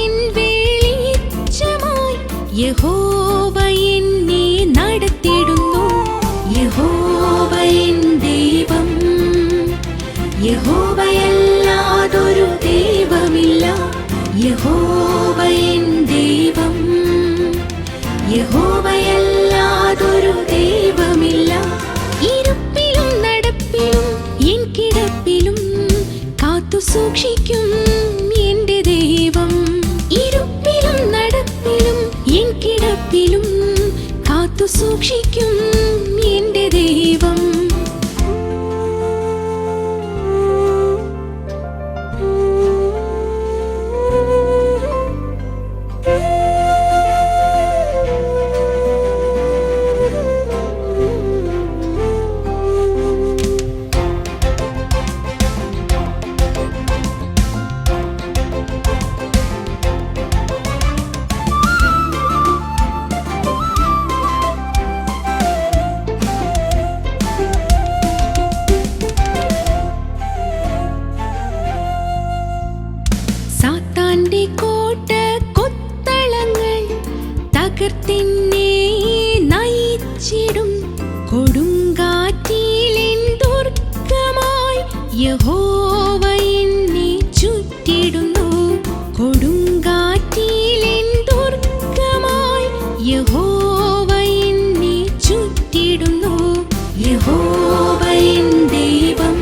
N വെളിച്ചമായി യഹോവ എന്നെ നടത്തിടുന്നു. യഹോവ എൻ ദൈവം, യഹോവയല്ലാതൊരു ദൈവമില്ല. യഹോവ എൻ ദൈവം, യഹോവയല്ലാതൊരു ദൈവമില്ല. ഇരുപ്പിലും നടപ്പിലും എൻ കിടപ്പിലും കാത്തു സൂക്ഷിക്കും എന്റെ ദൈവം. ഇരുപ്പിലും നടപ്പിലും എൻ കിടപ്പിലും കാത്തു സൂക്ഷിക്കും എന്റെ ദൈവം. സാത്താന്റെ കോട്ട കൊത്തളങ്ങൾ തകർത്തെന്നെ നയിച്ചിടും. കൊടുങ്കാറ്റിലെൻ ദുർഗമായി യഹോവ എന്നെ ചുറ്റിടുന്നു. കൊടുങ്കാറ്റിലെൻ ദുർഗമായി യഹോവ എന്നെ ചുറ്റിടുന്നു. യഹോവ എൻ ദൈവം,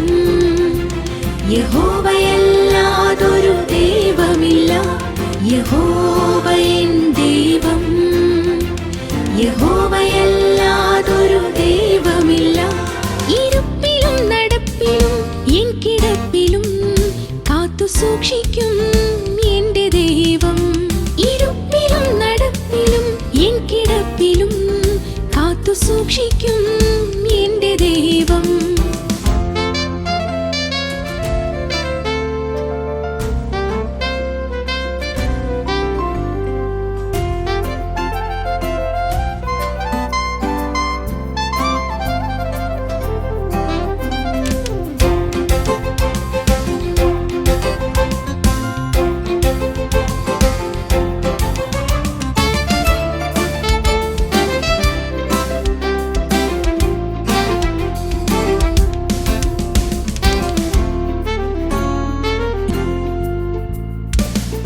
യഹോവയല്ലാതൊരു ദൈവമില്ല. യഹോവ എൻ ദൈവം, യഹോവയല്ലാതൊരു ദൈവമില്ല. ഇരുപ്പിലും നടപ്പിലും എൻ കിടപ്പിലും കാത്തു സൂക്ഷിക്കും എന്റെ ദൈവം. ഇരുപ്പിലും നടപ്പിലും എൻ കിടപ്പിലും കാത്തു സൂക്ഷിക്കും എന്റെ ദൈവം.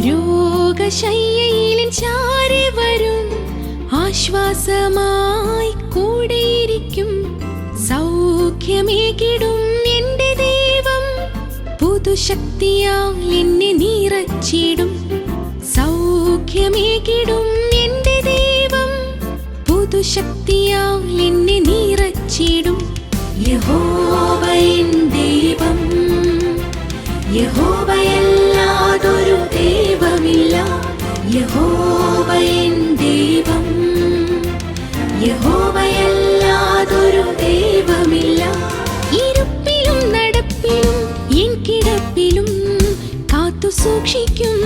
രോഗശയ്യയിലും ചാരി വരും, ആശ്വാസമായി കൂടെയിരിക്കും. സൗഖ്യമേകിടും എന്റെ ദൈവം, പുതുശക്തിയാൽ എന്നെ നിറച്ചിടും. സൗഖ്യമേകിടും എന്റെ ദൈവം, പുതുശക്തിയാൽ എന്നെ നിറച്ചിടും. യഹോവ എൻ ദൈവം, യഹോവയല്ലാതൊരു ദൈവമില്ല. യഹോവ എൻ ദൈവം, യഹോവയല്ലാതൊരു ദൈവമില്ല. ഇരുപ്പിലും നടപ്പിലും എൻ കിടപ്പിലും കാത്തു സൂക്ഷിക്കും